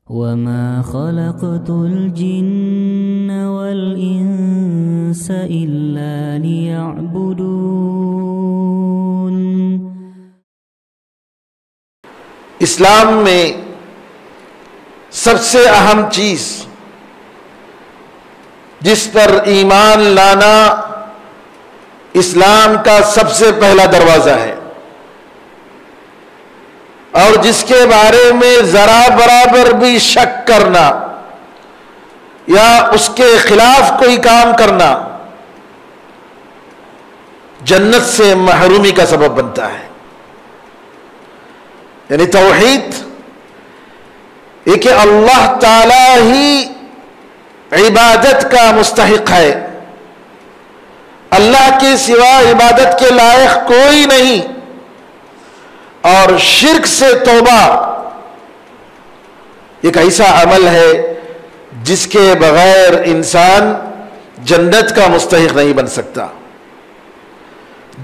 وما خلقت الجن والإنس إلا ليعبدون۔ اسلام میں سب سے اہم چیز جس پر ایمان لانا اسلام کا سب سے پہلا دروازہ ہے، اور جس کے بارے میں ذرا برابر بھی شک کرنا یا اس کے خلاف کوئی کام کرنا جنت سے محرومی کا سبب بنتا ہے۔ یعنی توحید یہ کہ اللہ تعالی ہی عبادت کا مستحق ہے، اللہ کے سوا عبادت کے لائق کوئی نہیں، اور شرک سے توبہ ایک ایسا عمل ہے جس کے بغیر انسان جنت کا مستحق نہیں بن سکتا۔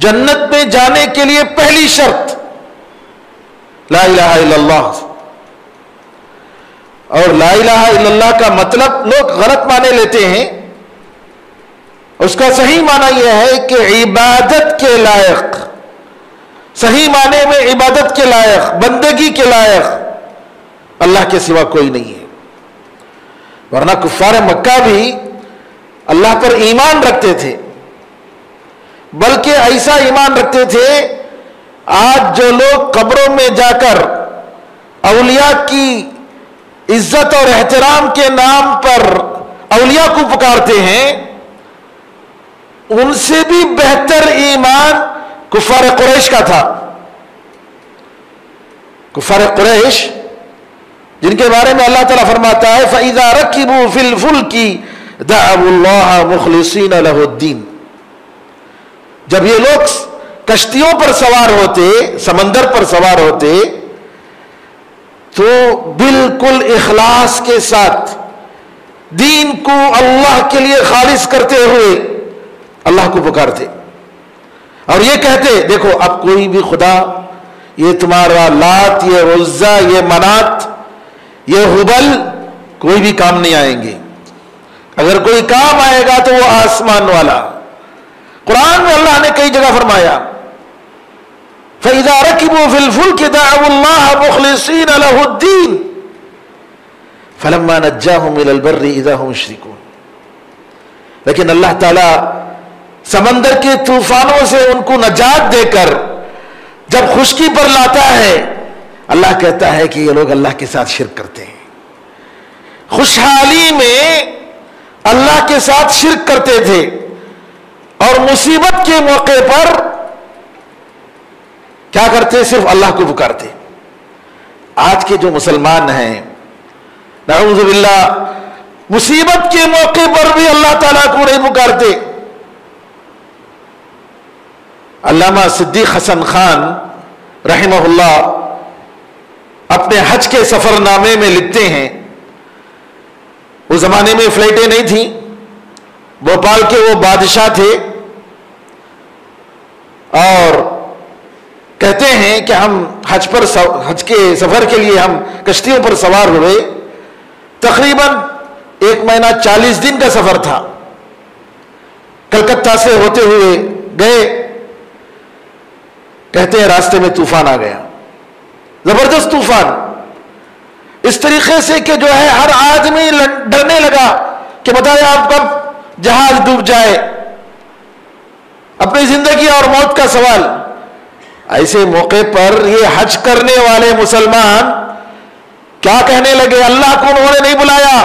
جنت میں جانے کے لیے پہلی شرط لا الہ الا اللہ، اور لا الہ الا اللہ کا مطلب لوگ غلط معنی لیتے ہیں، اس کا صحیح معنی یہ ہے کہ عبادت کے لائق، صحیح معنی میں عبادت کے لائق، بندگی کے لائق اللہ کے سوا کوئی نہیں ہے۔ ورنہ کفار مکہ بھی اللہ پر ایمان رکھتے تھے، بلکہ ایسا ایمان رکھتے تھے آج جو لوگ قبروں میں جا کر اولیاء کی عزت اور احترام کے نام پر اولیاء کو پکارتے ہیں، ان سے بھی بہتر ایمان کفار قریش کا تھا۔ کفار قریش جن کے بارے میں اللہ تعالیٰ فرماتا ہے فَإِذَا رَكِبُوا فِي الْفُلْكِ دَعَوُا اللَّهَ مُخْلِصِينَ لَهُ الدِّينَ، جب یہ لوگ کشتیوں پر سوار ہوتے، سمندر پر سوار ہوتے، تو بالکل اخلاص کے ساتھ دین کو اللہ کے لیے خالص کرتے ہوئے اللہ کو پکارتے، اور یہ کہتے دیکھو اب کوئی بھی خدا، یہ تمہارا لات، یہ عزا، یہ منات، یہ ہبل کوئی بھی کام نہیں آئیں گے، اگر کوئی کام آئے گا تو وہ آسمان والا۔ قرآن میں اللہ نے کئی جگہ فرمایا فَإِذَا رَكِبُوا فِي الْفُلْكِ دَعَوُا اللَّهَ مُخْلِصِينَ لَهُ الدِّينَ فَلَمَّا نَجَّاهُمْ إِلَى الْبَرِّ إِذَا هُمْ يُشْرِكُونَ۔ لیکن اللہ تعالیٰ سمندر کے طوفانوں سے ان کو نجات دے کر جب خشکی پر لاتا ہے، اللہ کہتا ہے کہ یہ لوگ اللہ کے ساتھ شرک کرتے ہیں۔ خوشحالی میں اللہ کے ساتھ شرک کرتے تھے، اور مصیبت کے موقع پر کیا کرتے؟ صرف اللہ کو پکارتے۔ آج کے جو مسلمان ہیں نعوذ باللہ مصیبت کے موقع پر بھی اللہ تعالیٰ کو نہیں پکارتے۔ علامہ صدیق حسن خان رحمہ اللہ اپنے حج کے سفر نامے میں لکھتے ہیں، اس زمانے میں فلائٹیں نہیں تھیں، بھوپال کے وہ بادشاہ تھے، اور کہتے ہیں کہ ہم حج کے سفر کے لیے ہم کشتیوں پر سوار ہوئے، تقریباً 1 مہینہ 40 دن کا سفر تھا، کلکتہ سے ہوتے ہوئے گئے، کہتے ہیں راستے میں طوفان آ گیا، زبردست طوفان، اس طریقے سے کہ جو ہے ہر آدمی ڈرنے لگا کہ بتائیں آپ کب جہاز ڈوب جائے، اپنی زندگی اور موت کا سوال۔ ایسے موقع پر یہ حج کرنے والے مسلمان کیا کہنے لگے؟ اللہ کو انہوں نے نہیں بلایا،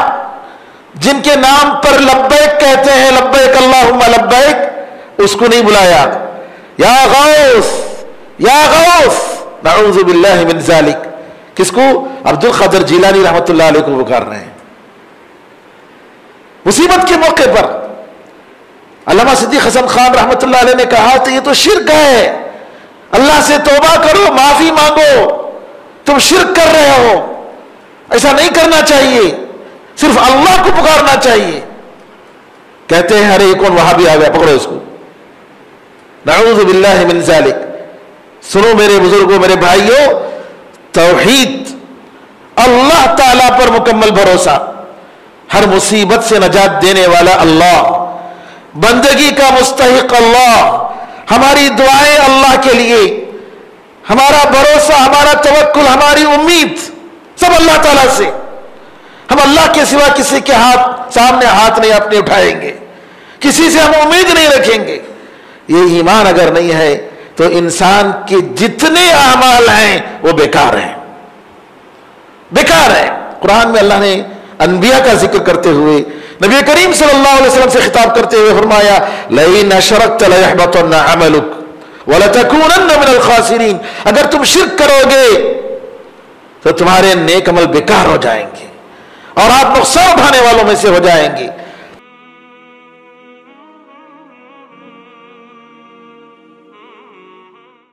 جن کے نام پر لبیک کہتے ہیں، لبیک اللہم لبیک، اس کو نہیں بلایا، یا غوث یا غوث، نعوذ باللہ من ذالک۔ کس کو؟ عبد القادر جیلانی رحمت اللہ علیہ کو پکار رہے ہیں مصیبت کے موقع پر۔ علامہ صدیق حسن خان رحمت اللہ علیہ نے کہا تو یہ تو شرک ہے، اللہ سے توبہ کرو، معافی مانگو، تم شرک کر رہے ہو، ایسا نہیں کرنا چاہیے، صرف اللہ کو پکارنا چاہیے۔ کہتے ہیں ارے کون وہاں بھی آ گیا، پکڑو اس کو، نعوذ باللہ من ذالک۔ سنو میرے بزرگوں، میرے بھائیوں، توحید اللہ تعالی تعالیٰ پر مکمل بھروسہ، ہر مصیبت سے نجات دینے والا اللہ، بندگی کا مستحق اللہ، ہماری دعائیں اللہ کے لیے، ہمارا بھروسہ، ہمارا توکل، ہماری امید سب اللہ تعالیٰ سے۔ ہم اللہ کے سوا کسی کے سامنے ہاتھ نہیں اپنے اٹھائیں گے، کسی سے ہم امید نہیں رکھیں گے۔ یہ ایمان اگر نہیں ہے تو انسان کے جتنے اعمال ہیں وہ بیکار ہیں، بیکار ہے۔ قرآن میں اللہ نے انبیاء کا ذکر کرتے ہوئے نبی کریم صلی اللہ علیہ وسلم سے خطاب کرتے ہوئے فرمایا لَئِنْ أَشْرَكْتَ لَيَحْبَطَنَّ عَمَلُكَ وَلَتَكُونَنَّ مِنَ الْخَاسِرِينَ، اگر تم شرک کرو گے تو تمہارے نیک عمل بیکار ہو جائیں گے اور آپ نقصان اٹھانے والوں میں سے ہو جائیں گے۔